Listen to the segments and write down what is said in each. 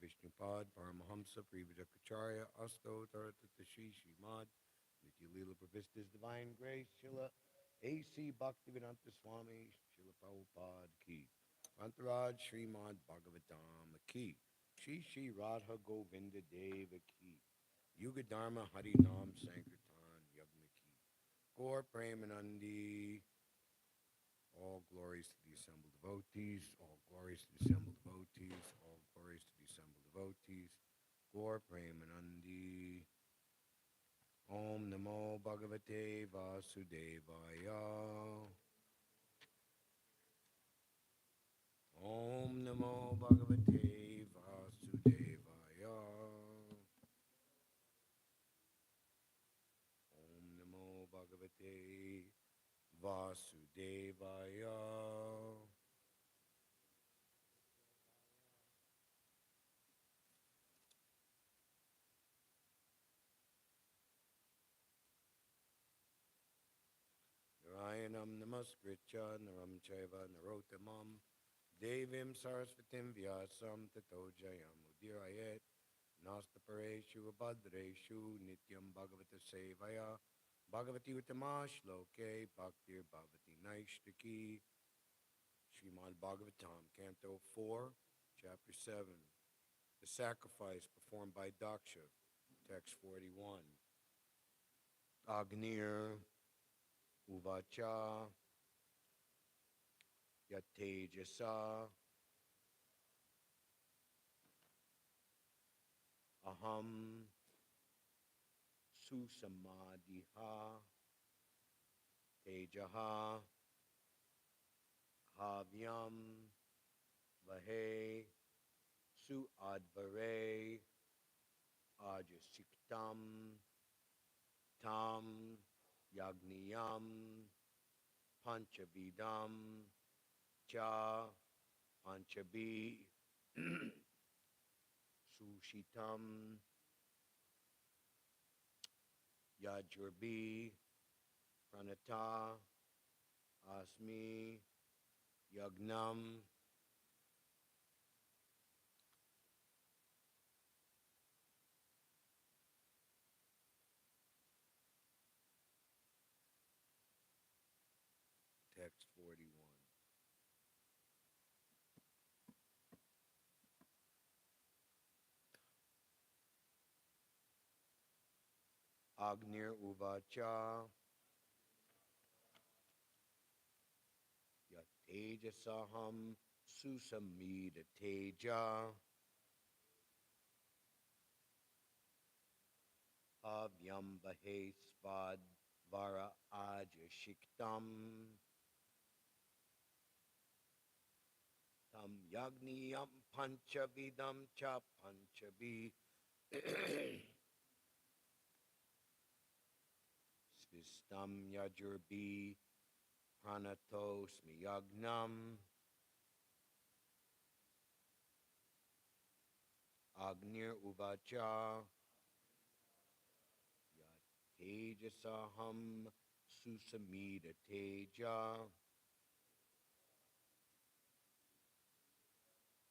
Vishnupad Paramahamsa Privadakacharya Asto Taratatashi Srimad Nitya Leela Pravistas Divine Grace Shila A.C. Bhaktivedanta Swami Shila Prabhupada Ki Antaraj Srimad Bhāgavatam Ki Shri Radha Govinda Deva Ki Yuga Dharma Harinam Sankirtan Yagna Ki Gaur Premanandi. All glories to the assembled devotees, all glories to the assembled devotees, all glories to the assembled devotees. Gaur Premanandi. Om Namo Bhagavate Vasudevaya. Om Namo Bhagavate Vasudevaya. Om Namo Bhagavate Vasudevaya. Narayanam Namaskritya Naram Chaiva Narottamam Devim Sarasvatim Vyasam Tato Jayam Udirayet Nastapareshu Abhadreshu Nityam Bhagavata Sevaya Bhagavati Uttama Shloke Bhaktir Bhavati Naishtaki Srimad Bhagavatam Canto 4 Chapter 7 The Sacrifice Performed by Daksha Text 41 Agnir Uvacha Yatejasa Aham Susamadhiha Tejaha Havyam Vahe Suadvare Ajasiktam Tam Yagniyam Panchavidam Cha Panchabi Sushitam Yajurbi Pranata Asmi Yagnam Text 41 Agnir Uvacha Yatejasaham Susamida Teja Avyam Bahe Svad Vara Ajashiktam Tam Yagniyam Panchavidam Cha Panchavi Svistam Yajurbi Pranatos Miyagnam Agnir Uvacha Yatejasaham Susamida Teja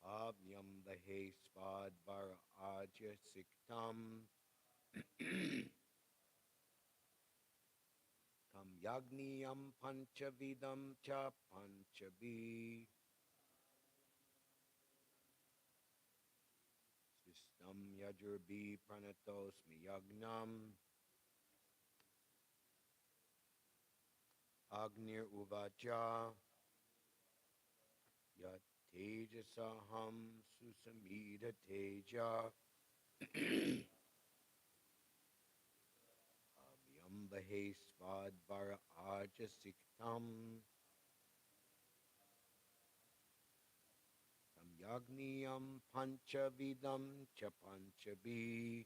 Avyam Bahe Svad Vara Aja Siktam Tam Yagniyam Panchavidam Cha Panchavi Svistam Yajurbi Pranatos Miyagnam Agnir Uvacha Yatejasaham Susamida Teja Avyam Bahe Svad Vara Aja Siktam Tam Yagniyam Panchavidam Cha Panchavi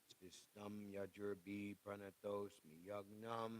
Svistam Yajurbi Pranatos Miyagnam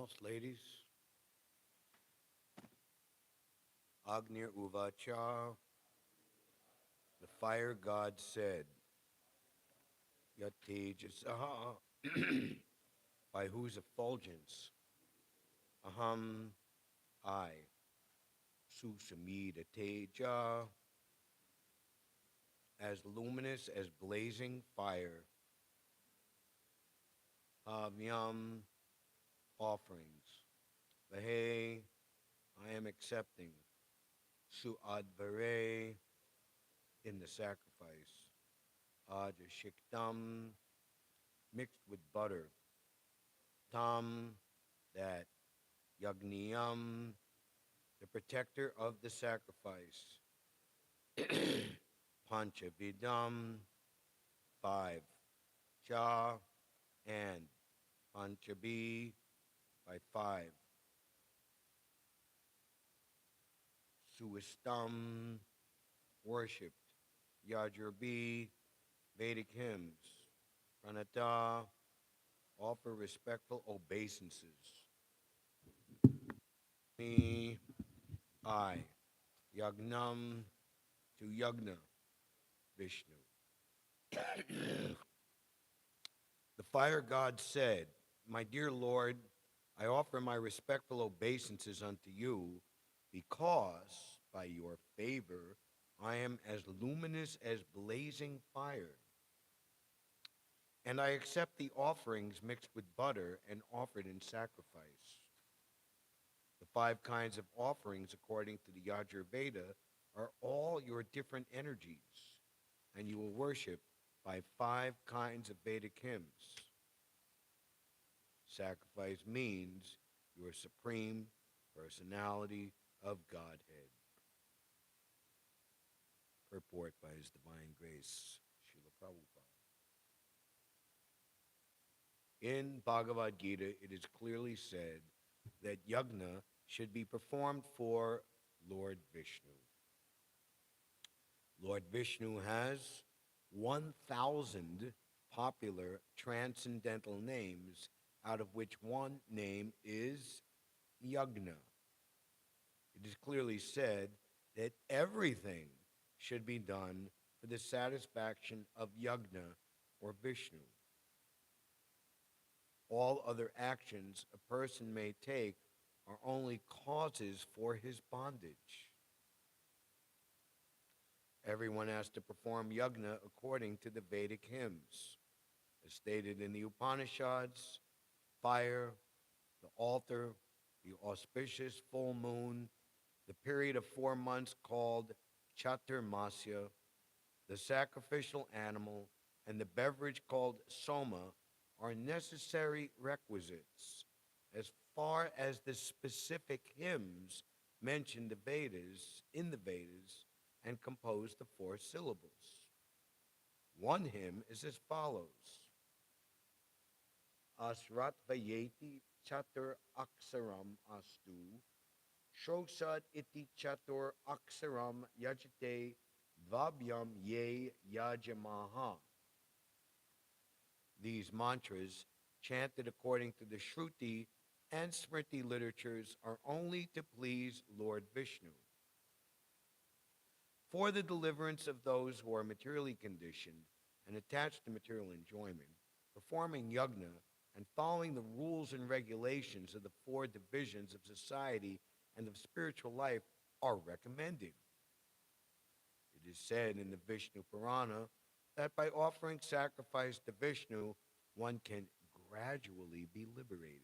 else, ladies? Agnir Uvacha, the fire god said, Yatejasaha, by whose effulgence, Aham, I, Susamida Teja, as luminous as blazing fire, Havyam, offerings, Vahe, I am accepting, Suadvare, in the sacrifice, Ajashiktam, mixed with butter, Tam, that, Yagniyam, the protector of the sacrifice, Panchavidam, 5, Cha, and Panchabi, by 5, Suistam, worshipped, Yajurbi, Vedic hymns, Pranata, offer respectful obeisances. Me, I, Yagnam, to Yagna, Vishnu. The fire god said, my dear Lord, I offer my respectful obeisances unto you, because by your favor I am as luminous as blazing fire. And I accept the offerings mixed with butter and offered in sacrifice. The 5 kinds of offerings, according to the Yajurveda, are all your different energies, and you will worship by 5 kinds of Vedic hymns. Sacrifice means your supreme personality of Godhead. Purport by His Divine Grace, Srila Prabhupada. In Bhagavad Gita, it is clearly said that yagna should be performed for Lord Vishnu. Lord Vishnu has 1,000 popular transcendental names, out of which one name is Yagna. It is clearly said that everything should be done for the satisfaction of Yagna or Vishnu. All other actions a person may take are only causes for his bondage. Everyone has to perform yagna according to the Vedic hymns. As stated in the Upanishads, fire, the altar, the auspicious full moon, the period of 4 months called Chaturmasya, the sacrificial animal, and the beverage called soma are necessary requisites as far as the specific hymns mentioned in the Vedas and compose the 4 syllables. One hymn is as follows. Asratvayeti chatur aksaram astu, Shosad iti chatur aksaram yajate vabyam ye yajamaha. These mantras, chanted according to the Shruti and Smriti literatures, are only to please Lord Vishnu. For the deliverance of those who are materially conditioned and attached to material enjoyment, performing yagna and following the rules and regulations of the 4 divisions of society and of spiritual life are recommended. It is said in the Vishnu Purana that by offering sacrifice to Vishnu, one can gradually be liberated.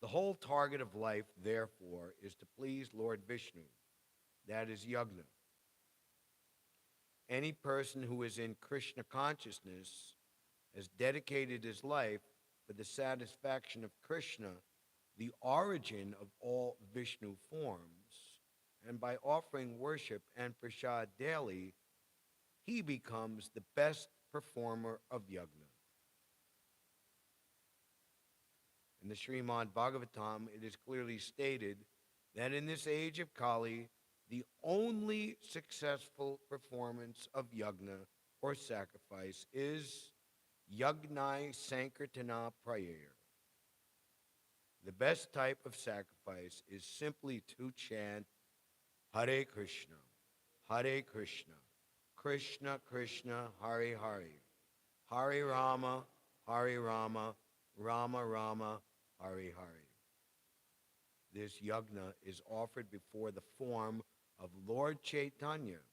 The whole target of life, therefore, is to please Lord Vishnu. That is yagna. Any person who is in Krishna consciousness has dedicated his life for the satisfaction of Krishna, the origin of all Vishnu forms, and by offering worship and prasad daily, he becomes the best performer of yagna. In the Srimad Bhāgavatam, it is clearly stated that in this age of Kali, the only successful performance of yagna or sacrifice is Yagnai Sankirtana Prayer. The best type of sacrifice is simply to chant Hare Krishna, Hare Krishna, Krishna Krishna, Hare Hare, Hare Rama, Hare Rama, Rama Rama, Hare Hare. This yagna is offered before the form of Lord Chaitanya,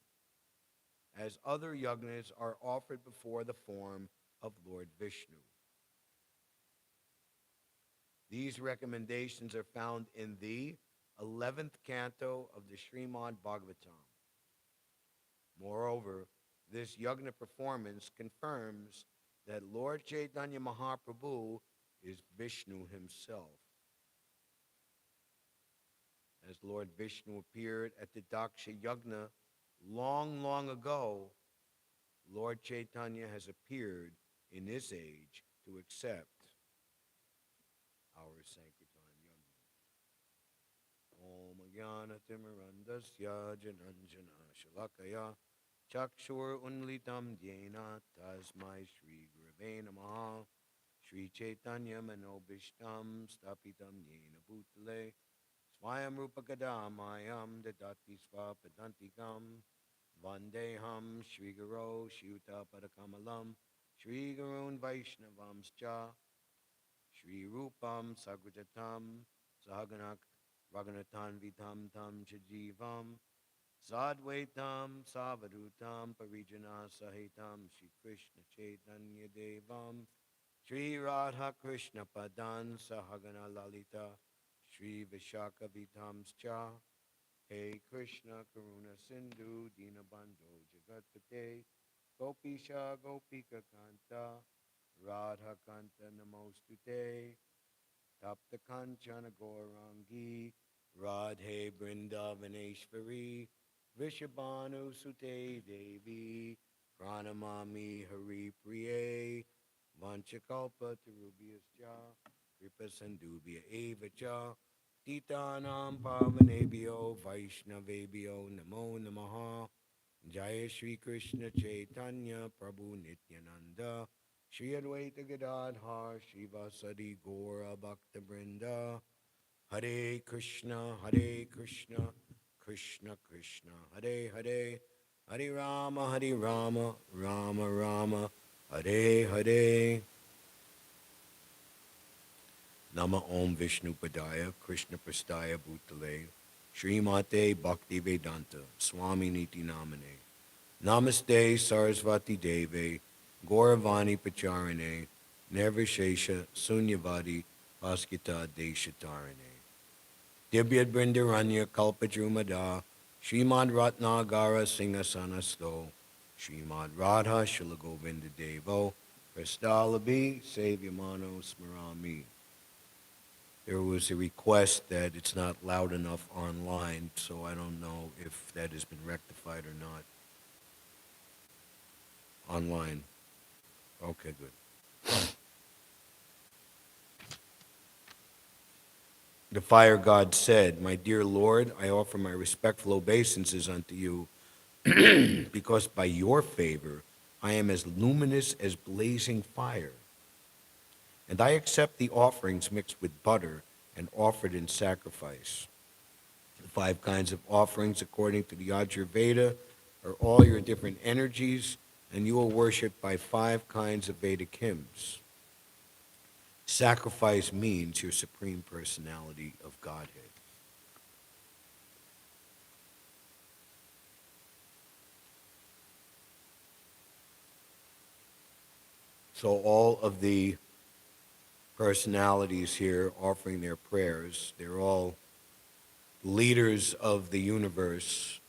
as other yagnas are offered before the form of Lord Vishnu. These recommendations are found in the 11th canto of the Srimad Bhāgavatam. Moreover, this yagna performance confirms that Lord Chaitanya Mahaprabhu is Vishnu himself. As Lord Vishnu appeared at the Daksha Yagna long, long ago, Lord Chaitanya has appeared in this age to accept our Sankirtan Yagna. Om Jnana Timirandasya Jananjana Shalakaya Chakshur Unlitam Dhyena Tasmai Shri Gurave Namaha Shri Chaitanya Manobishtam Stapitam Yena Bhutale Swayam Rupagadam Dadati Svapadantikam Vandeham Shri Guru Shuta Padakamalam Shri Gurun Vaishnavamscha Shri Rupam Sagrajatam Sahaganak Raganatan Vitam Tam Chajivam Sadvaitam Savadutam Parijana Sahitam Shri Krishna Chaitanya Devam Shri Radha Krishna Padan Sahagana Lalita Shri Vishaka Vitamscha Hey Krishna Karuna Sindhu Dinabandho Jagatpate Gopisha Gopika Kanta Radha Kanta Namostute Tapta Kanchana Gaurangi Radhe Brindavaneshvari Vishabhanu Sute Devi Pranamami Hari Priye Vanchakalpa Tarubhyascha Kripa Sandubhya Evacha Titanam Pavanebhyo Vaishnavebhyo Namo Namaha Jaya Shri Krishna Chaitanya Prabhu Nityananda Shri Advaita Gadadhar Shivasadi Gora Bhakta Brinda Hare Krishna Krishna Krishna Hare Hare Hare Rama Rama Rama Hare Hare Nama Om Vishnu Padaya Krishna Prastaya Bhutale Srimate Bhakti Vedanta Swami Niti Namane Namaste Sarasvati Deve Gauravani Pacharane Nirvishesha Sunyavadi Paskita Deshatarane Dibyad Brindaranya Kalpajrumada Srimad Ratnagara Singhasanastho Srimad Radha Shilagovinda Devo Prastalabi Savyamano Smarami. There was a request that it's not loud enough online, so I don't know if that has been rectified or not. Online. Okay, good. The fire god said, "My dear Lord, I offer my respectful obeisances unto you, because by your favor I am as luminous as blazing fire. And I accept the offerings mixed with butter and offered in sacrifice. The 5 kinds of offerings, according to the Yajurveda, are all your different energies, and you are worshipped by 5 kinds of Vedic hymns. Sacrifice means your supreme personality of Godhead." So all of the personalities here offering their prayers, they're all leaders of the universe,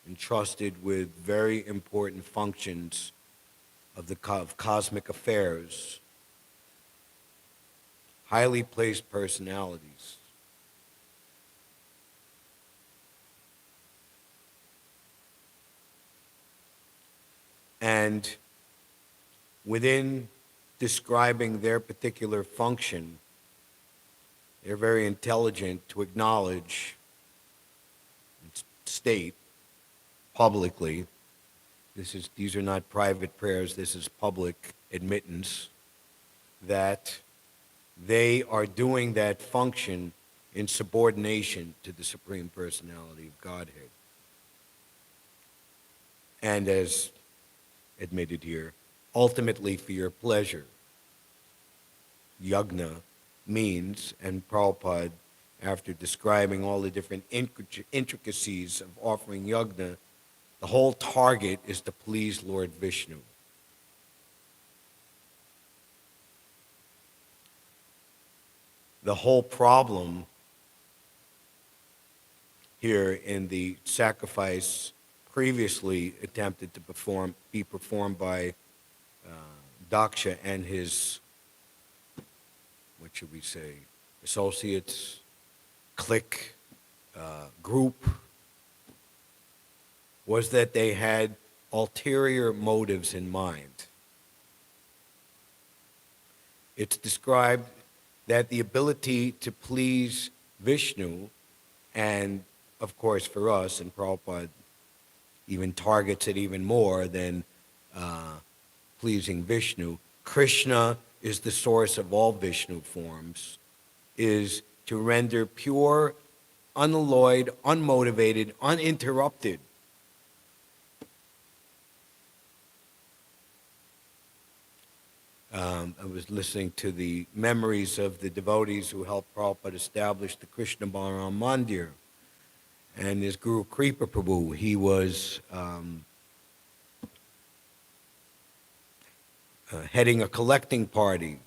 entrusted with very important functions of cosmic affairs, highly placed personalities. And within describing their particular function, they're very intelligent to acknowledge and state publicly, these are not private prayers, this is public admittance, that they are doing that function in subordination to the Supreme Personality of Godhead. And as admitted here, ultimately for your pleasure. Yagna means, and Prabhupada, after describing all the different intricacies of offering yagna, the whole target is to please Lord Vishnu. The whole problem here in the sacrifice previously attempted to be performed by Daksha and his, what should we say, associates, clique, group, was that they had ulterior motives in mind. It's described that the ability to please Vishnu, and of course for us, and Prabhupada even targets it even more than pleasing Vishnu, Krishna is the source of all Vishnu forms, is to render pure, unalloyed, unmotivated, uninterrupted I was listening to the memories of the devotees who helped Prabhupada establish the Krishna Balaram Mandir. And his Guru Kripa Prabhu, he was heading a collecting party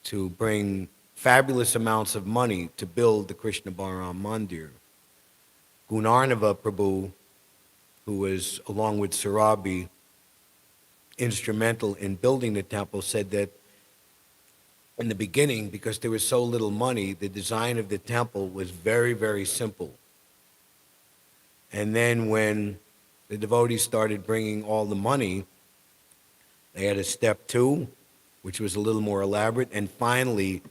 to bring fabulous amounts of money to build the Krishna Balaram Mandir. Gunarnava Prabhu, who was, along with Surabi, instrumental in building the temple, said that in the beginning, because there was so little money, the design of the temple was very, very simple. And then when the devotees started bringing all the money, they had a step 2, which was a little more elaborate, and finally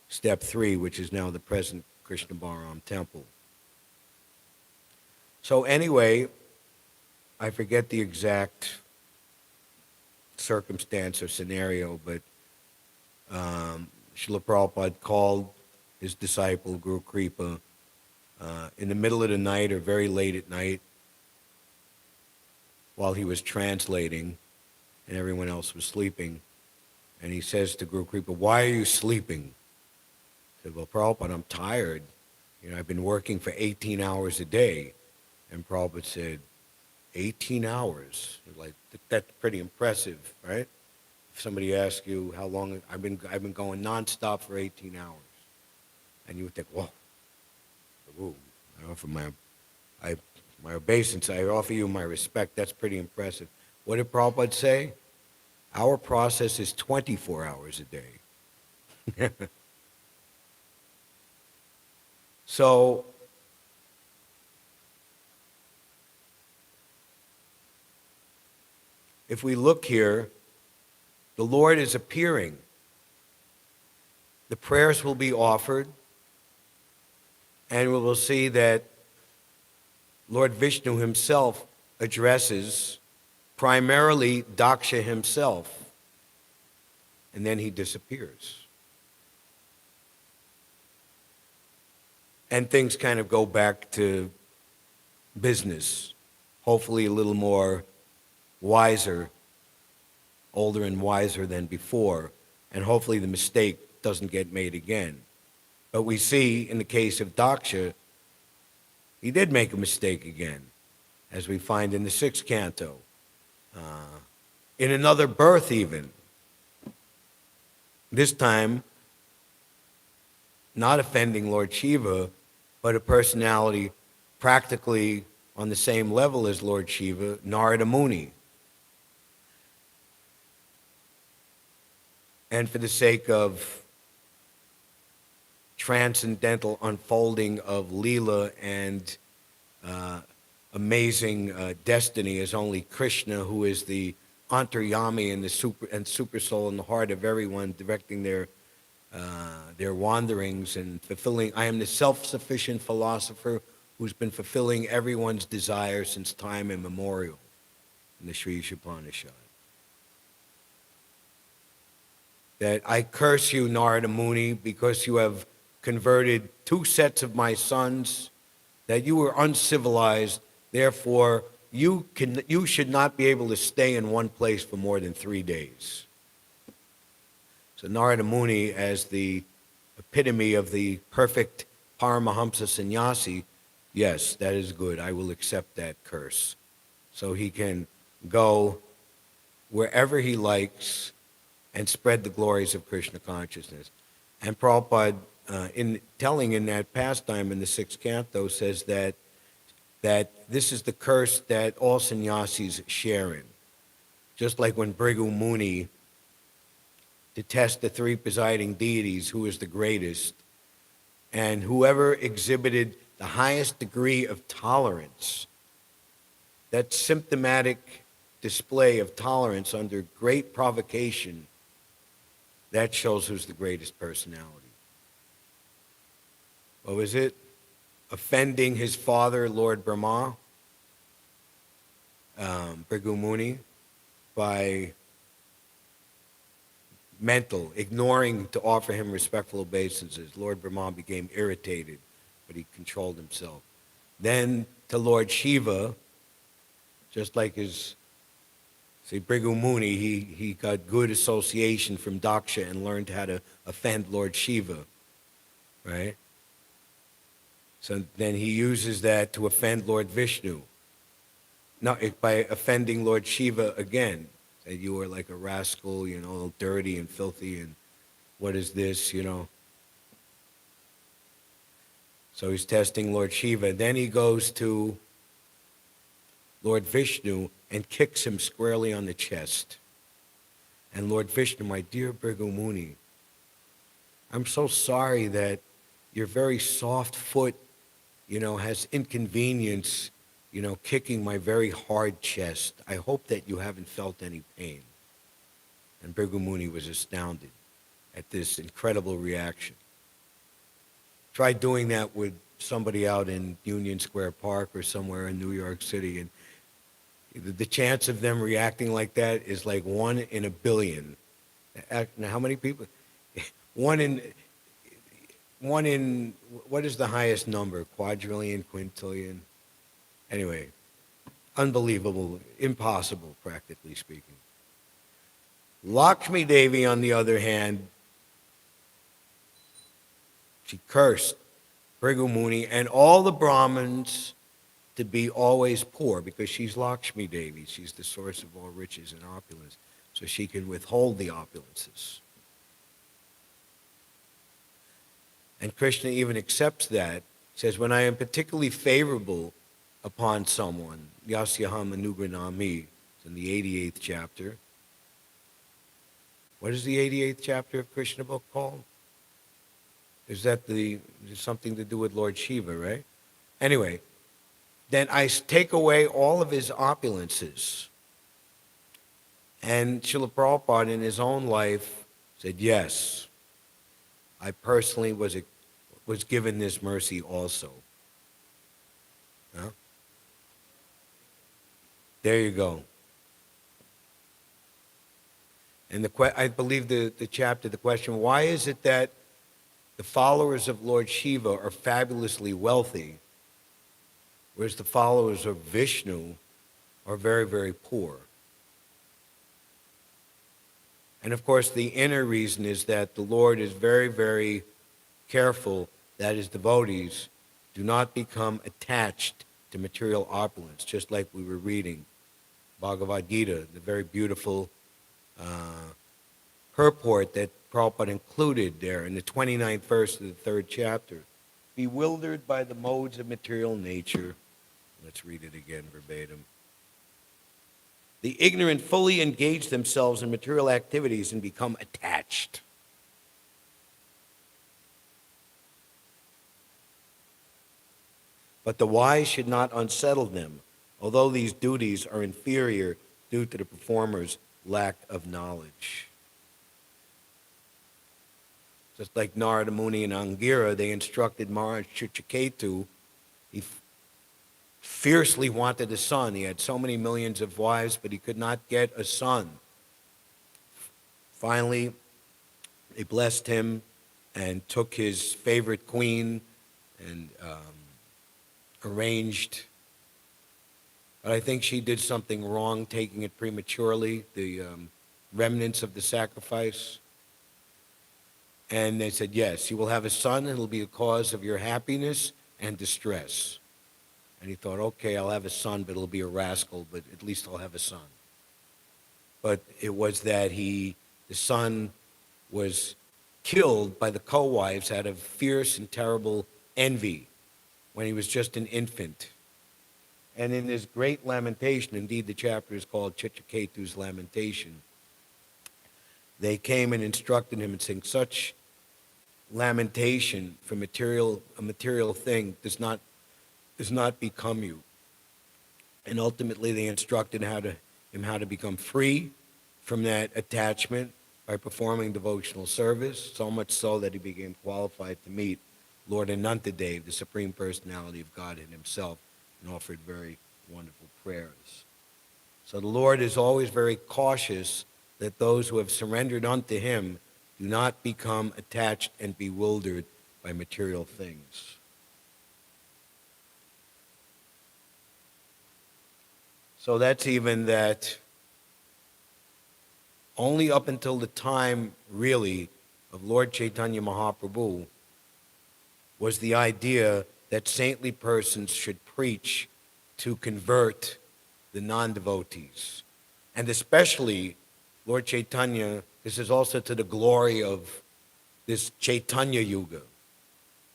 step 3, which is now the present Krishna Balaram temple. So anyway, I forget the exact circumstance or scenario, but Srila Prabhupada called his disciple, Guru Kripa, in the middle of the night or very late at night while he was translating and everyone else was sleeping. And he says to Guru Kripa, "Why are you sleeping?" He said, "Well, Prabhupada, I'm tired. You know, I've been working for 18 hours a day." And Prabhupada said, 18 hours? Like, that's pretty impressive, right? If somebody asks you how long, I've been going nonstop for 18 hours. And you would think, whoa, Prabhu, I offer my obeisance, I offer you my respect, that's pretty impressive. What did Prabhupada say? Our process is 24 hours a day. So, if we look here, the Lord is appearing. The prayers will be offered, and we will see that Lord Vishnu himself addresses primarily Daksha himself, and then he disappears. And things kind of go back to business, hopefully a little more wiser, older and wiser than before, and hopefully the mistake doesn't get made again. But we see in the case of Daksha, he did make a mistake again, as we find in the 6th canto, in another birth even. This time, not offending Lord Shiva, but a personality practically on the same level as Lord Shiva, Narada Muni. And for the sake of transcendental unfolding of Leela and amazing destiny as only Krishna, who is the Antaryami and the super soul in the heart of everyone, directing their wanderings and fulfilling. I am the self-sufficient philosopher who's been fulfilling everyone's desire since time immemorial in the Sri Upanishad. that I curse you, Narada Muni, because you have converted 2 sets of my sons, that you were uncivilized, therefore you should not be able to stay in one place for more than 3 days. So Narada Muni, as the epitome of the perfect Paramahamsa sannyasi, yes, that is good. I will accept that curse. So he can go wherever he likes and spread the glories of Krishna consciousness. And Prabhupada, in telling in that pastime in the 6th canto, says that this is the curse that all sannyasis share in. Just like when Bhrigu Muni, to test the 3 presiding deities, who is the greatest, and whoever exhibited the highest degree of tolerance, that symptomatic display of tolerance under great provocation, that shows who's the greatest personality. What was it? Offending his father, Lord Brahma, Bhrigu Muni, by ignoring to offer him respectful obeisances. Lord Brahma became irritated, but he controlled himself. Then to Lord Shiva, just like Bhrigu Muni, he got good association from Daksha and learned how to offend Lord Shiva, right? So then he uses that to offend Lord Vishnu. No, by offending Lord Shiva again, that you are like a rascal, dirty and filthy, and what is this, So he's testing Lord Shiva. Then he goes to Lord Vishnu and kicks him squarely on the chest. And Lord Vishnu, my dear Bhrigu Muni, I'm so sorry that your very soft foot, has inconvenience, kicking my very hard chest. I hope that you haven't felt any pain. And Bhrigu Muni was astounded at this incredible reaction. Try doing that with somebody out in Union Square Park or somewhere in New York City, and the chance of them reacting like that is like 1 in a billion. Now, how many people? One in, what is the highest number? Quadrillion, quintillion? Anyway, unbelievable, impossible, practically speaking. Lakshmi Devi, on the other hand, she cursed Bhrigu Muni and all the Brahmins to be always poor, because she's Lakshmi Devi. She's the source of all riches and opulence, so she can withhold the opulences. And Krishna even accepts that. He says, when I am particularly favorable upon someone, Yasyaham Anugranami, in the 88th chapter. What is the 88th chapter of Krishna book called? Is that something to do with Lord Shiva, right? Anyway, then I take away all of his opulences. And Srila Prabhupada in his own life said, yes, I personally was given this mercy also. Huh? There you go. And I believe the chapter, the question, why is it that the followers of Lord Shiva are fabulously wealthy, whereas the followers of Vishnu are very, very poor? And of course, the inner reason is that the Lord is very, very careful that his devotees do not become attached to material opulence, just like we were reading Bhagavad Gita, the very beautiful purport that Prabhupada included there in the 29th verse of the 3rd chapter. Bewildered by the modes of material nature. Let's read it again verbatim. The ignorant fully engage themselves in material activities and become attached. But the wise should not unsettle them, although these duties are inferior due to the performer's lack of knowledge. Just like Narada Muni and Angira, they instructed Maharaj Chitraketu. He fiercely wanted a son. He had so many millions of wives, but he could not get a son. Finally, They blessed him and took his favorite queen and arranged, but I think she did something wrong taking it prematurely, the remnants of the sacrifice. And they said, yes, you will have a son, and it'll be a cause of your happiness and distress. And he thought, okay, I'll have a son, but it'll be a rascal, but at least I'll have a son. But it was that the son was killed by the co-wives out of fierce and terrible envy when he was just an infant. And in this great lamentation, indeed the chapter is called Chitraketu's Lamentation, they came and instructed him and saying, such lamentation for a material thing does not become you. And ultimately they instructed him how to become free from that attachment by performing devotional service, so much so that he became qualified to meet Lord Anantadev, the Supreme Personality of Godhead himself, and offered very wonderful prayers. So the Lord is always very cautious that those who have surrendered unto him do not become attached and bewildered by material things. So that's even that only up until the time, really, of Lord Chaitanya Mahaprabhu was the idea that saintly persons should preach to convert the non-devotees. And especially, Lord Chaitanya, this is also to the glory of this Chaitanya Yuga.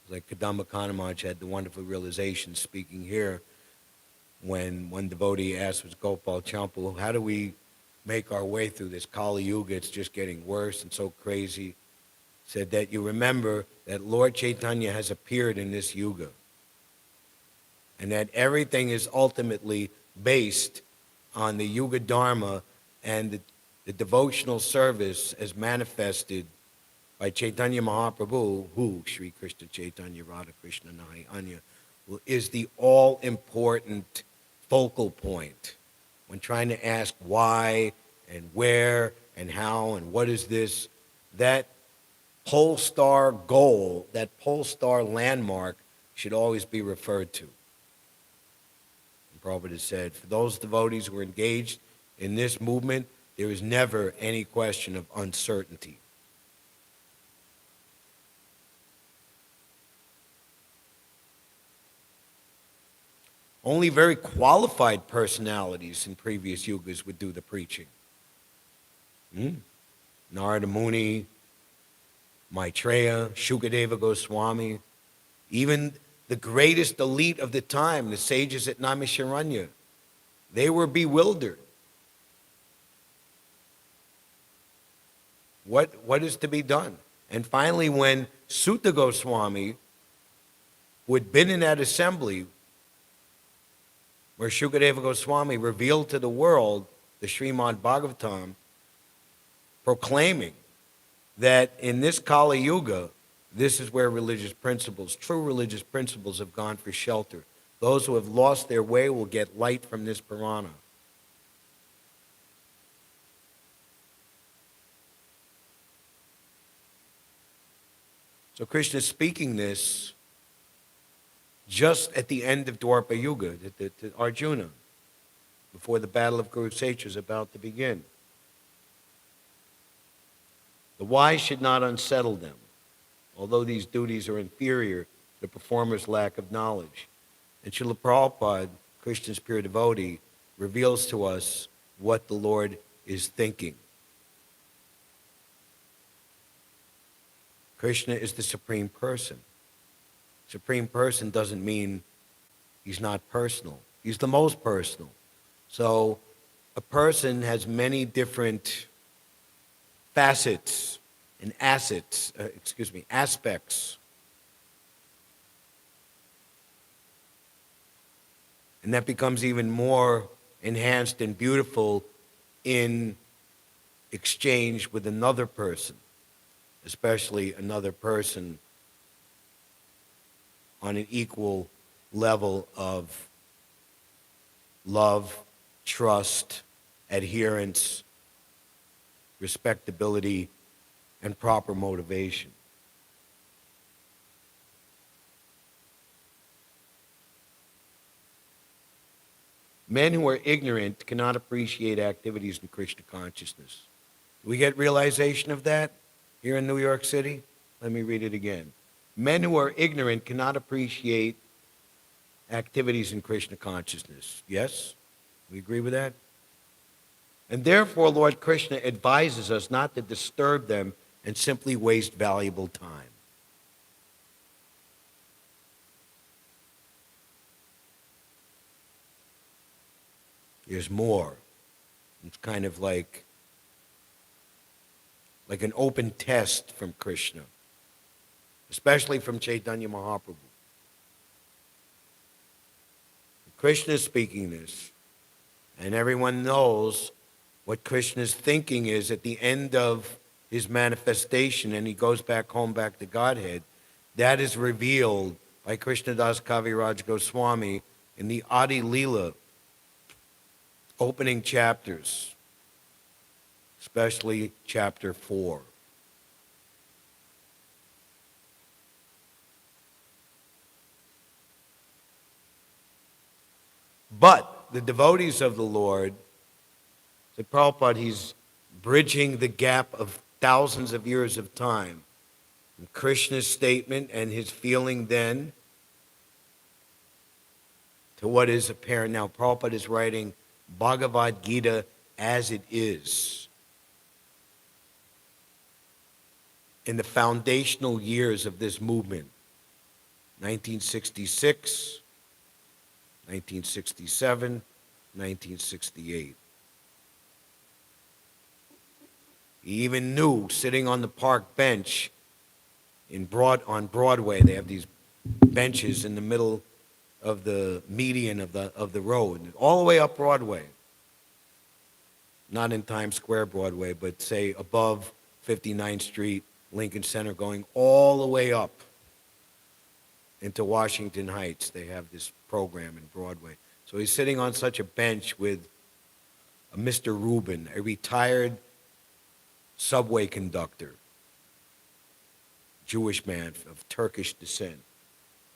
Like Kadamba Kanamaj had the wonderful realization speaking here when one devotee asked was Gopal Champu, how do we make our way through this Kali Yuga? It's just getting worse and so crazy. Said that you remember that Lord Chaitanya has appeared in this Yuga and that everything is ultimately based on the Yuga Dharma and the devotional service as manifested by Chaitanya Mahaprabhu, who, Sri Krishna Chaitanya Radha Krishna Nahi Anya, is the all-important focal point when trying to ask why and where and how and what is this. That pole star goal, that pole star landmark should always be referred to. And Prabhupada said, for those devotees who are engaged in this movement, there is never any question of uncertainty. Only very qualified personalities in previous yugas would do the preaching. Narada Muni, Maitreya, Shukadeva Goswami, even the greatest elite of the time, the sages at Naimisharanya, they were bewildered. What is to be done? And finally, when Sutta Goswami, who had been in that assembly where Shukadeva Goswami revealed to the world the Srimad Bhāgavatam, proclaiming that in this Kali Yuga, this is where religious principles, true religious principles, have gone for shelter. Those who have lost their way will get light from this Purana. So Krishna is speaking this just at the end of Dwapara Yuga, to Arjuna, before the battle of Kurukshetra is about to begin. The wise should not unsettle them, although these duties are inferior to the performer's lack of knowledge. And Srila Prabhupada, Krishna's pure devotee, reveals to us what the Lord is thinking. Krishna is the Supreme Person. Supreme Person doesn't mean he's not personal. He's the most personal. So a person has many different facets and aspects. And that becomes even more enhanced and beautiful in exchange with another person, especially another person on an equal level of love, trust, adherence, respectability, and proper motivation. Men who are ignorant cannot appreciate activities in Krishna consciousness. Do we get realization of that here in New York City? Let me read it again. Men who are ignorant cannot appreciate activities in Krishna consciousness. Yes? We agree with that? And therefore, Lord Krishna advises us not to disturb them and simply waste valuable time. There's more. It's kind of like an open test from Krishna, especially from Chaitanya Mahaprabhu. Krishna is speaking this, and everyone knows what Krishna's thinking is at the end of his manifestation, and he goes back home, back to Godhead. That is revealed by Krishnadas Kaviraj Goswami in the Adi Leela opening chapters, especially chapter 4. But the devotees of the Lord, said Prabhupada, he's bridging the gap of thousands of years of time from Krishna's statement and his feeling then to what is apparent now. Prabhupada is writing Bhagavad Gita as it is. In the foundational years of this movement, 1966, 1967, 1968. He even knew, sitting on the park bench on Broadway, they have these benches in the middle of the median of the road, all the way up Broadway. Not in Times Square Broadway, but say above 59th Street, Lincoln Center, going all the way up into Washington Heights. They have this program in Broadway. So he's sitting on such a bench with a Mr. Rubin, a retired subway conductor, Jewish man of Turkish descent.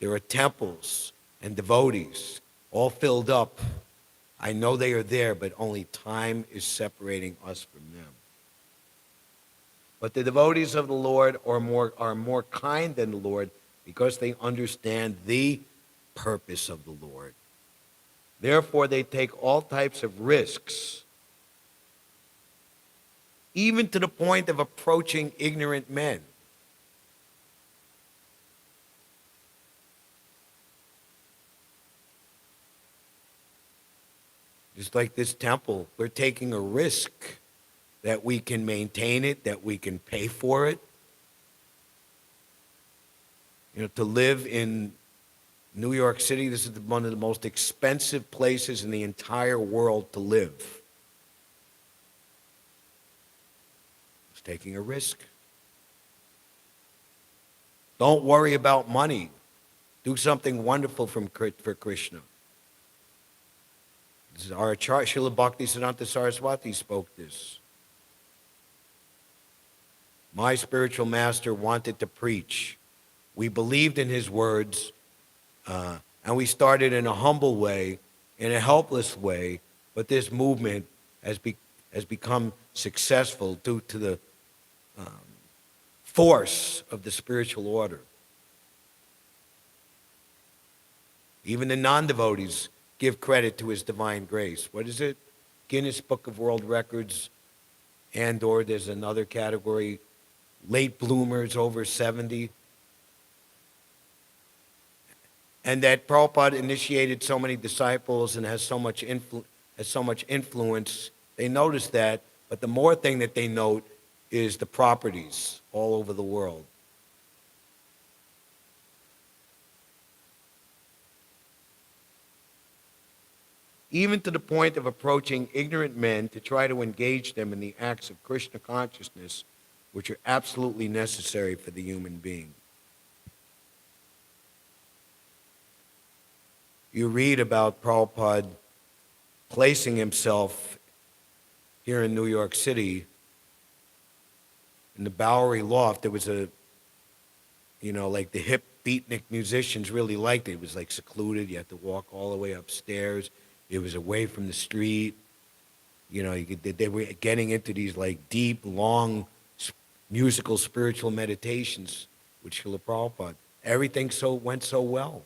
There are temples and devotees all filled up. I know they are there, but only time is separating us from them. But the devotees of the Lord are more kind than the Lord because they understand the purpose of the Lord. Therefore, they take all types of risks, even to the point of approaching ignorant men. Just like this temple, we're taking a risk that we can maintain it, that we can pay for it. You know, to live in New York City, this is one of the most expensive places in the entire world to live. It's taking a risk. Don't worry about money. Do something wonderful for Krishna. This is our Acharya, Srila Bhaktisiddhanta Saraswati spoke this. My spiritual master wanted to preach. We believed in his words, and we started in a humble way, in a helpless way, but this movement has become successful due to the force of the spiritual order. Even the non-devotees give credit to his divine grace. What is it? Guinness Book of World Records, and/or there's another category, late bloomers over 70. And that Prabhupada initiated so many disciples and has so much influence. They notice that, but the more thing that they note is the properties all over the world. Even to the point of approaching ignorant men to try to engage them in the acts of Krishna consciousness, which are absolutely necessary for the human being. You read about Prabhupada placing himself here in New York City in the Bowery Loft, there was a, like the hip beatnik musicians really liked it. It was like secluded. You had to walk all the way upstairs. It was away from the street. They were getting into these like deep, long musical, spiritual meditations with Srila Prabhupada. Everything went so well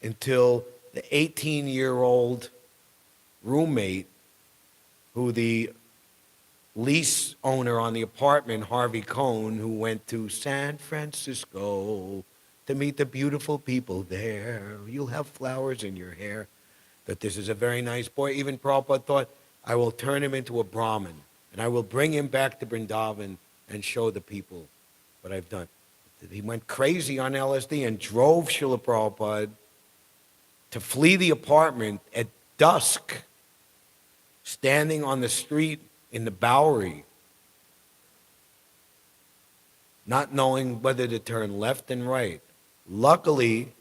until the 18-year-old roommate, who the lease owner on the apartment, Harvey Cohn, who went to San Francisco to meet the beautiful people there. You'll have flowers in your hair. That this is a very nice boy. Even Prabhupada thought, I will turn him into a Brahmin, and I will bring him back to Vrindavan and show the people what I've done. He went crazy on LSD and drove Srila Prabhupada to flee the apartment at dusk, standing on the street in the Bowery, not knowing whether to turn left and right. Luckily,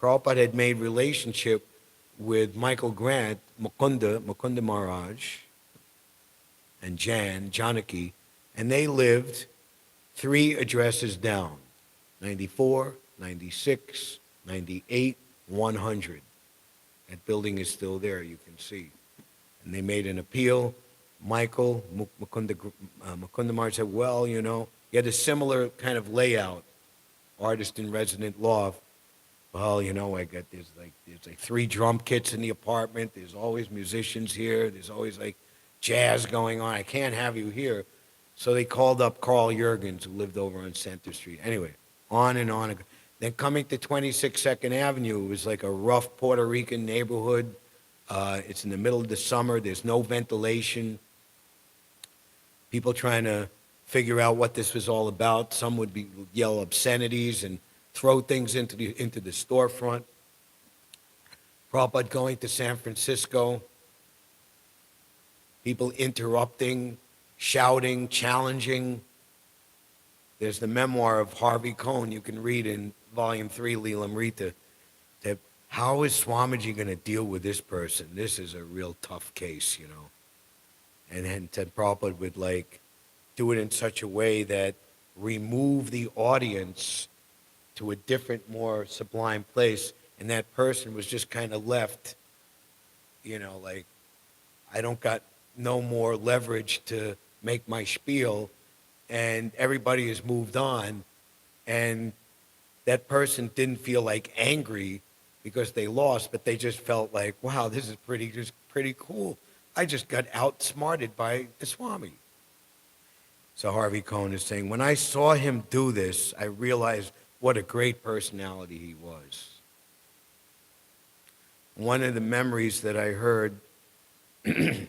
Prabhupada had made relationship with Michael Grant, Mukunda Maharaj, and Janaki, and they lived 3 addresses down, 94, 96, 98, 100. That building is still there, you can see. And they made an appeal. Mukunda Maharaj said, well, he had a similar kind of layout, artist in resident loft. Well, I got there's like 3 drum kits in the apartment. There's always musicians here. There's always like jazz going on. I can't have you here. So they called up Carl Jurgens, who lived over on Center Street. Anyway, on and on. Then coming to 26 Second Avenue, it was like a rough Puerto Rican neighborhood. It's in the middle of the summer. There's no ventilation. People trying to figure out what this was all about. Some would yell obscenities and throw things into the storefront. Prabhupada going to San Francisco. People interrupting, shouting, challenging. There's the memoir of Harvey Cohn you can read in Volume 3, Leelamrita. That how is Swamiji going to deal with this person? This is a real tough case, And then Prabhupada would do it in such a way that remove the audience to a different, more sublime place, and that person was just kind of left, I don't got no more leverage to make my spiel, and everybody has moved on, and that person didn't feel angry because they lost, but they just felt like, wow, this is pretty cool. I just got outsmarted by the Swami. So Harvey Cohn is saying, when I saw him do this, I realized what a great personality he was. One of the memories that I heard, it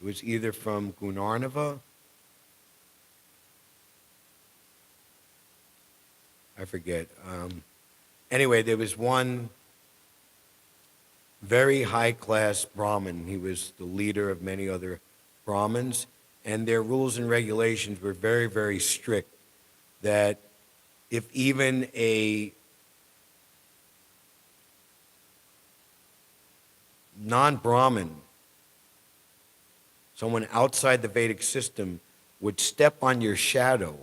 was either from Gunarnava, I forget. Anyway, there was one very high-class Brahmin. He was the leader of many other Brahmins, and their rules and regulations were very, very strict, that if even a non-Brahmin, someone outside the Vedic system, would step on your shadow,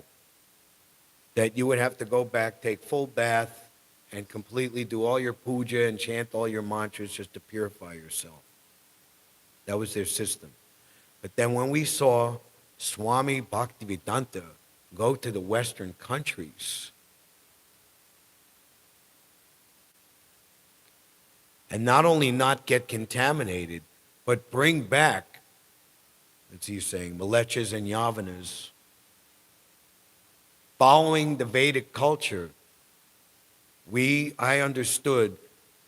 that you would have to go back, take full bath, and completely do all your puja and chant all your mantras just to purify yourself. That was their system. But then when we saw Swami Bhaktivedanta go to the Western countries and not only not get contaminated, but bring back, as he's saying, Malechas and Yavanas, following the Vedic culture, I understood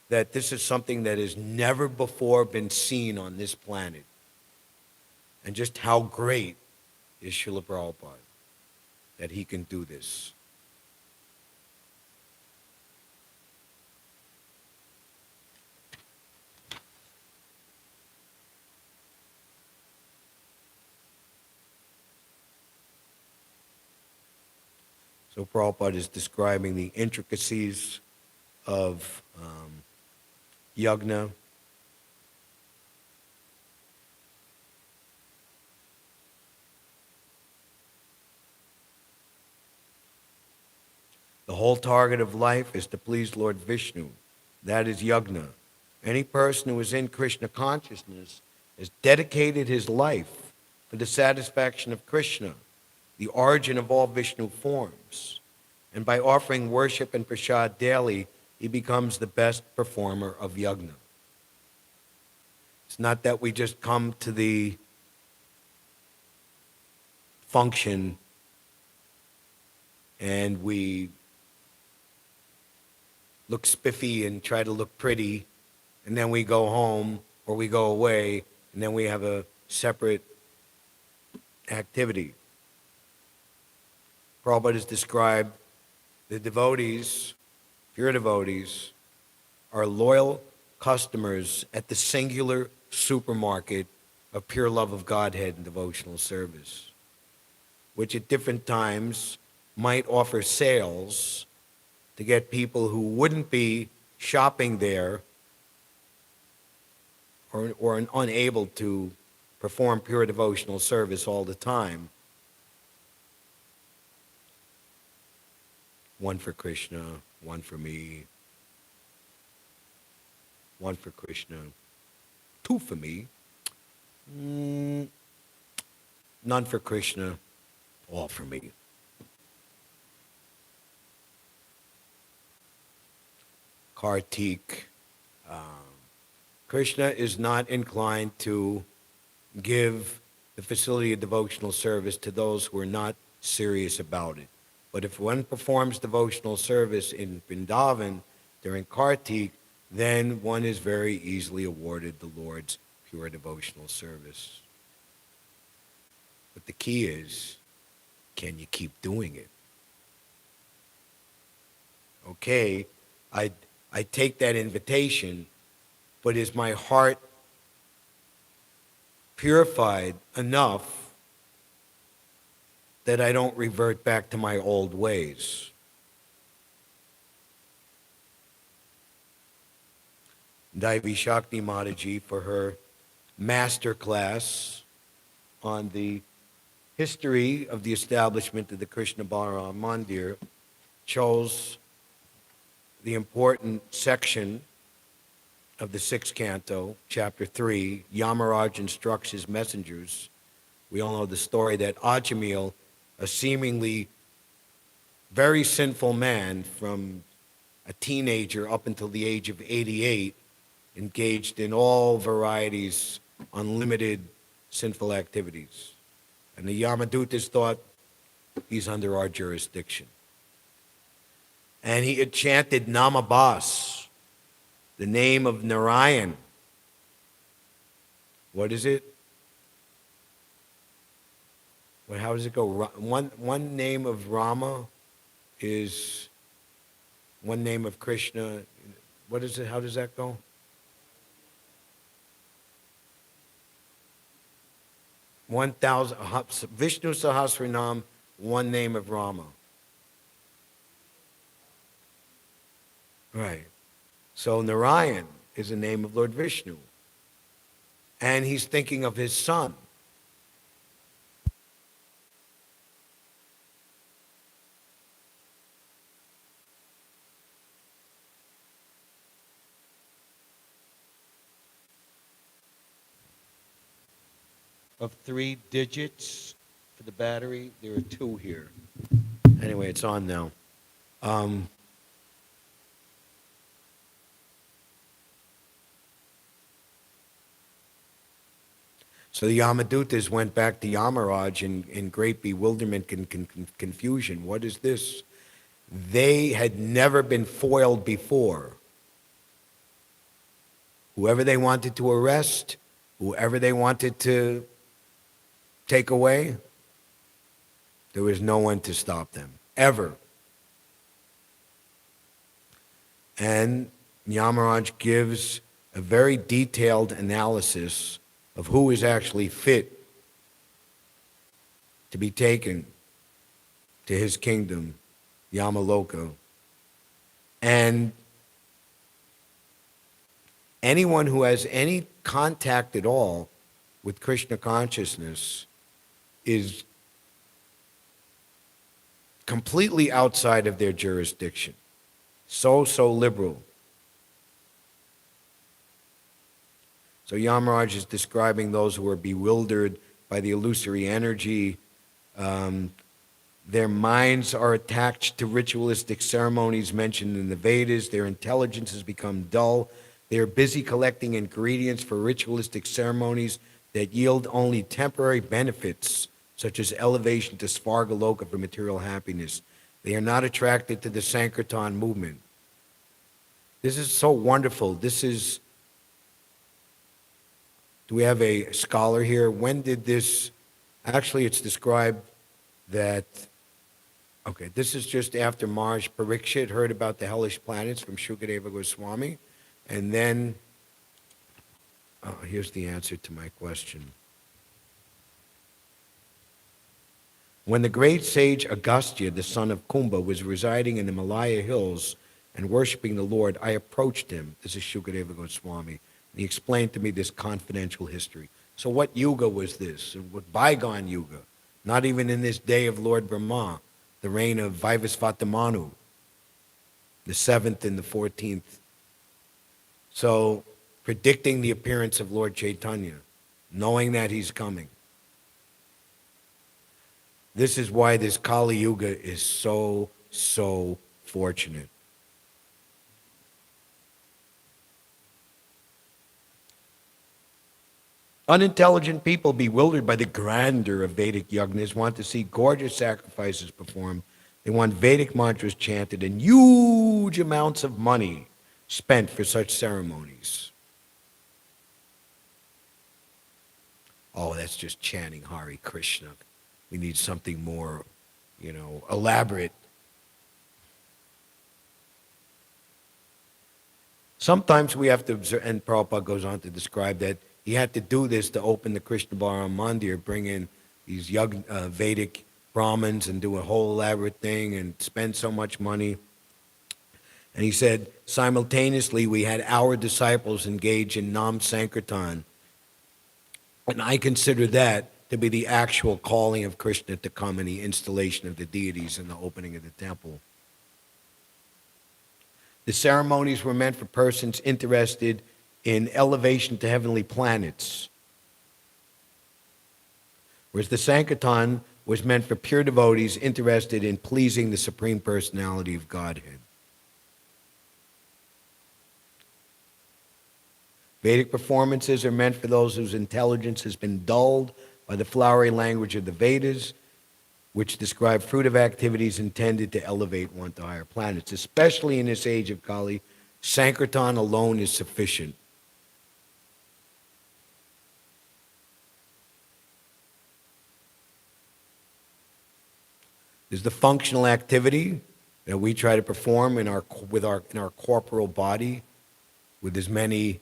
that this is something that has never before been seen on this planet. And just how great is Srila Prabhupada that he can do this. So Prabhupada is describing the intricacies of yagna. whole target of life is to please Lord Vishnu. That is yajna. Any person who is in Krishna consciousness has dedicated his life for the satisfaction of Krishna, the origin of all Vishnu forms. And by offering worship and prasad daily, he becomes the best performer of yajna. It's not that we just come to the function and we look spiffy and try to look pretty, and then we go home or we go away, and then we have a separate activity. Prabhupada has described the devotees, pure devotees, are loyal customers at the singular supermarket of pure love of Godhead and devotional service, which at different times might offer sales to get people who wouldn't be shopping there or unable to perform pure devotional service all the time. One for Krishna, one for me, one for Krishna, two for me, none for Krishna, all for me. Kartik. Krishna is not inclined to give the facility of devotional service to those who are not serious about it. But if one performs devotional service in Vrindavan during Kartik, then one is very easily awarded the Lord's pure devotional service. But the key is, can you keep doing it? Okay, I take that invitation, but is my heart purified enough that I don't revert back to my old ways? Daivi Shakti Mataji, for her master class on the history of the establishment of the Krishna Balaram Mandir, chose the important section of the 6th canto, chapter 3, Yamaraj instructs his messengers. We all know the story that Ajamil, a seemingly very sinful man from a teenager up until the age of 88, engaged in all varieties, unlimited sinful activities. And the Yamadutas thought, he's under our jurisdiction. And he had chanted Namabas, the name of Narayan. What is it? Well, how does it go? One name of Rama is one name of Krishna. What is it? How does that go? Vishnu Sahasranam, one name of Rama. Right. So Narayan is the name of Lord Vishnu. And he's thinking of his son. Of 3 digits for the battery, there are 2 here. Anyway, it's on now. So the Yamadutas went back to Yamaraj in great bewilderment and confusion. What is this? They had never been foiled before. Whoever they wanted to arrest, whoever they wanted to take away, there was no one to stop them, ever. And Yamaraj gives a very detailed analysis of who is actually fit to be taken to his kingdom, Yamaloka. And anyone who has any contact at all with Krishna consciousness is completely outside of their jurisdiction. So liberal. So Yamaraj is describing those who are bewildered by the illusory energy. Their minds are attached to ritualistic ceremonies mentioned in the Vedas. Their intelligence has become dull. They are busy collecting ingredients for ritualistic ceremonies that yield only temporary benefits, such as elevation to Svargaloka for material happiness. They are not attracted to the Sankirtan movement. This is so wonderful. Do we have a scholar here? When did this, actually it's described that, okay, this is just after Maharaj Parikshit heard about the hellish planets from Shukadeva Goswami. And then, here's the answer to my question. When the great sage Agastya, the son of Kumbha, was residing in the Malaya hills and worshiping the Lord, I approached him. This is Shukadeva Goswami. And he explained to me this confidential history. So what yuga was this? What bygone yuga? Not even in this day of Lord Brahma, the reign of Vaivasvata Manu, the 7th and the 14th. So predicting the appearance of Lord Chaitanya, knowing that he's coming. This is why this Kali Yuga is so fortunate. Unintelligent people, bewildered by the grandeur of Vedic yagnas, want to see gorgeous sacrifices performed. They want Vedic mantras chanted and huge amounts of money spent for such ceremonies. Oh, that's just chanting Hare Krishna. We need something more, elaborate. Sometimes we have to observe, and Prabhupada goes on to describe that he had to do this to open the Krishna Balaram Mandir, bring in these Vedic Brahmins and do a whole elaborate thing and spend so much money. And he said, simultaneously, we had our disciples engage in Nam Sankirtan. And I consider that to be the actual calling of Krishna to come in the installation of the deities and the opening of the temple. The ceremonies were meant for persons interested in elevation to heavenly planets, whereas the Sankirtan was meant for pure devotees interested in pleasing the Supreme Personality of Godhead. Vedic performances are meant for those whose intelligence has been dulled by the flowery language of the Vedas, which describe fruitive activities intended to elevate one to higher planets. Especially in this age of Kali, Sankirtan alone is sufficient. There's the functional activity that we try to perform in our corporal body with as many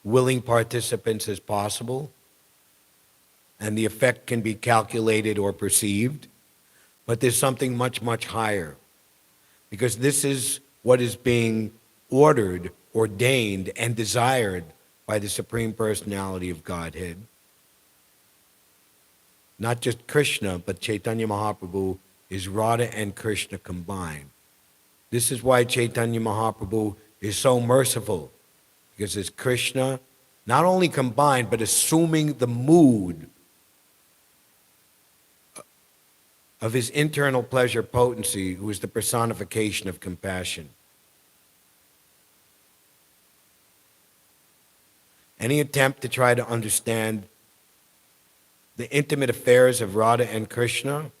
willing participants as possible. And the effect can be calculated or perceived. But there's something much, much higher. Because this is what is being ordered, ordained, and desired by the Supreme Personality of Godhead. Not just Krishna, but Chaitanya Mahaprabhu is Radha and Krishna combined. This is why Chaitanya Mahaprabhu is so merciful, because it's Krishna not only combined, but assuming the mood of his internal pleasure potency, who is the personification of compassion. Any attempt to try to understand the intimate affairs of Radha and Krishna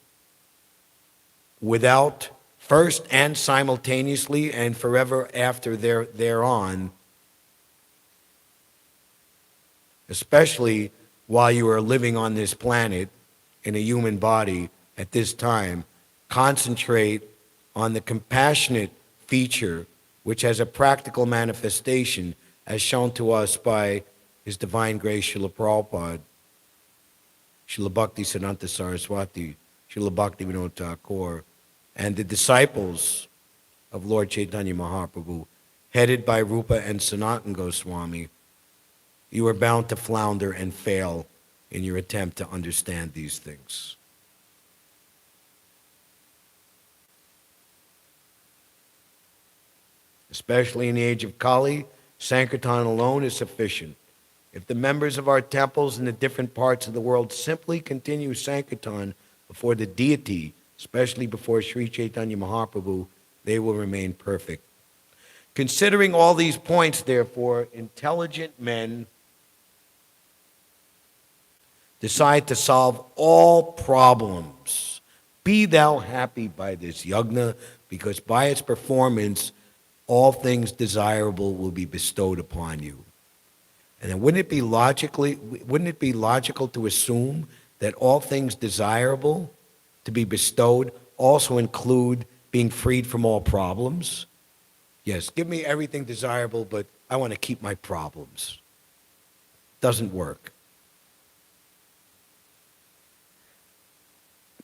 without first and simultaneously and forever after thereon, especially while you are living on this planet in a human body at this time, concentrate on the compassionate feature which has a practical manifestation as shown to us by His Divine Grace Srila Prabhupada, Srila Bhakti Siddhanta Saraswati, Srila Bhakti Vinod Thakur, and the disciples of Lord Chaitanya Mahaprabhu, headed by Rupa and Sanatana Goswami. You are bound to flounder and fail in your attempt to understand these things. Especially in the age of Kali, Sankirtan alone is sufficient. If the members of our temples in the different parts of the world simply continue Sankirtan before the deity, especially before Sri Chaitanya Mahaprabhu, they will remain perfect. Considering all these points, therefore, intelligent men decide to solve all problems. Be thou happy by this yajna, because by its performance, all things desirable will be bestowed upon you. And then wouldn't it be logical to assume that all things desirable to be bestowed also include being freed from all problems? Yes, give me everything desirable, but I want to keep my problems. Doesn't work.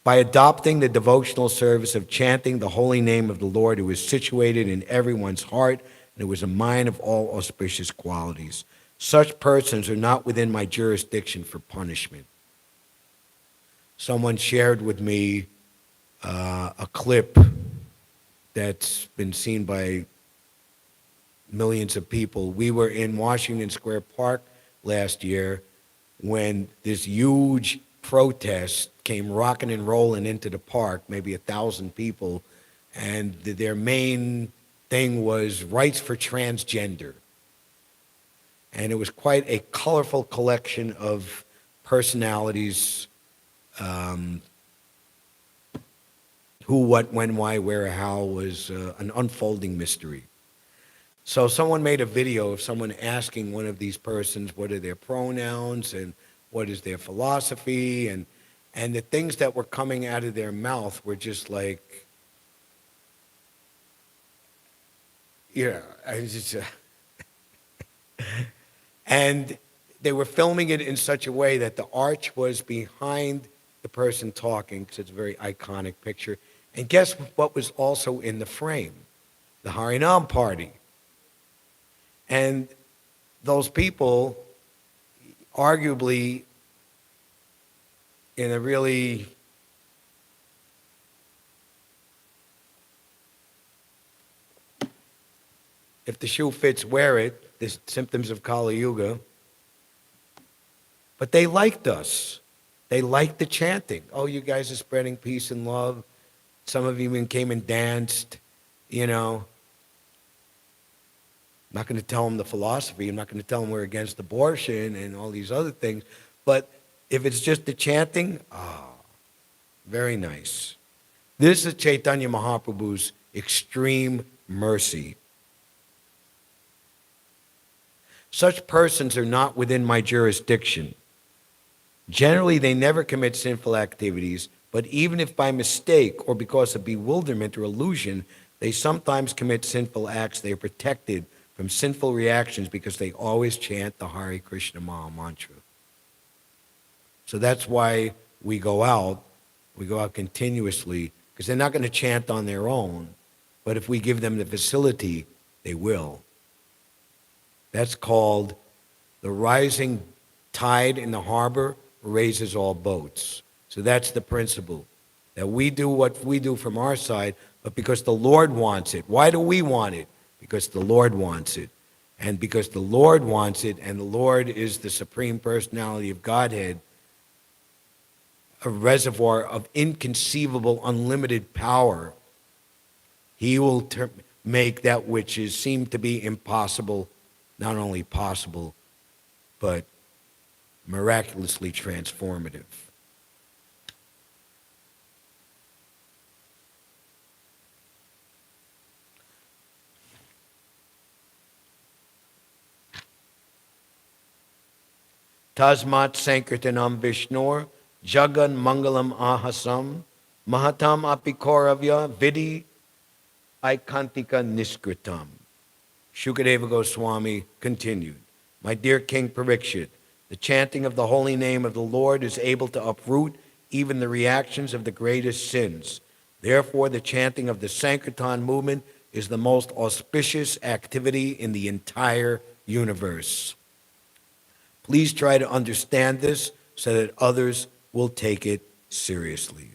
By adopting the devotional service of chanting the holy name of the Lord, who is situated in everyone's heart and who is a mind of all auspicious qualities, such persons are not within my jurisdiction for punishment. Someone shared with me a clip that's been seen by millions of people. We were in Washington Square Park last year when this huge protest came rocking and rolling into the park, maybe 1,000 people, and their main thing was rights for transgender. And it was quite a colorful collection of personalities, who, what, when, why, where, how, was an unfolding mystery. So someone made a video of someone asking one of these persons what are their pronouns and what is their philosophy, and the things that were coming out of their mouth were just like, I just, and they were filming it in such a way that the arch was behind the person talking, because it's a very iconic picture. And guess what was also in the frame? The Harinam party. And those people, arguably, in a really if the shoe fits, wear it, the symptoms of Kali Yuga. But they liked us. They liked the chanting. Oh, you guys are spreading peace and love. Some of you even came and danced, I'm not going to tell them the philosophy. I'm not going to tell them we're against abortion and all these other things. But if it's just the chanting, very nice. This is Chaitanya Mahaprabhu's extreme mercy. Such persons are not within my jurisdiction. Generally, they never commit sinful activities, but even if by mistake or because of bewilderment or illusion, they sometimes commit sinful acts, they are protected from sinful reactions because they always chant the Hare Krishna Maha Mantra. So that's why we go out continuously, because they're not going to chant on their own, but if we give them the facility, they will. That's called the rising tide in the harbor raises all boats. So that's the principle, that we do what we do from our side, but because the Lord wants it. Why do we want it? Because the Lord wants it. And because the Lord wants it, and the Lord is the Supreme Personality of Godhead, a reservoir of inconceivable, unlimited power, he will make that which is seemed to be impossible not only possible, but miraculously transformative. Tasmat Sankirtanam Vishnor, Jagan Mangalam Ahasam, Mahatam Apikoravya Vidi Aikantika Niskritam. Shukadeva Goswami continued, my dear King Parikshit, the chanting of the holy name of the Lord is able to uproot even the reactions of the greatest sins. Therefore, the chanting of the Sankirtan movement is the most auspicious activity in the entire universe. Please try to understand this so that others will take it seriously.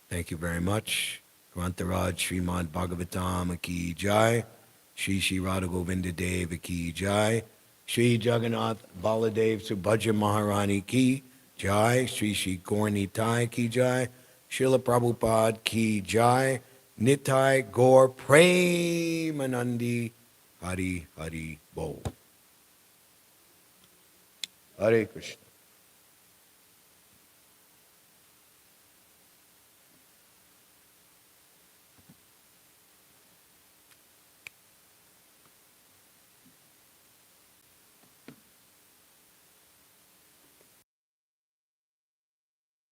Thank you very much. Grantaraj Srimad Bhāgavatam ki jai. Shri Radha Govinda Deva ki jai. Shri Jagannath Baladev Subhadra Maharani ki jai. Shri Gaurni Tai ki jai. Srila Prabhupada ki jai. Nitai Gaur Premanandi Hari Hari Bol. Hare Krishna.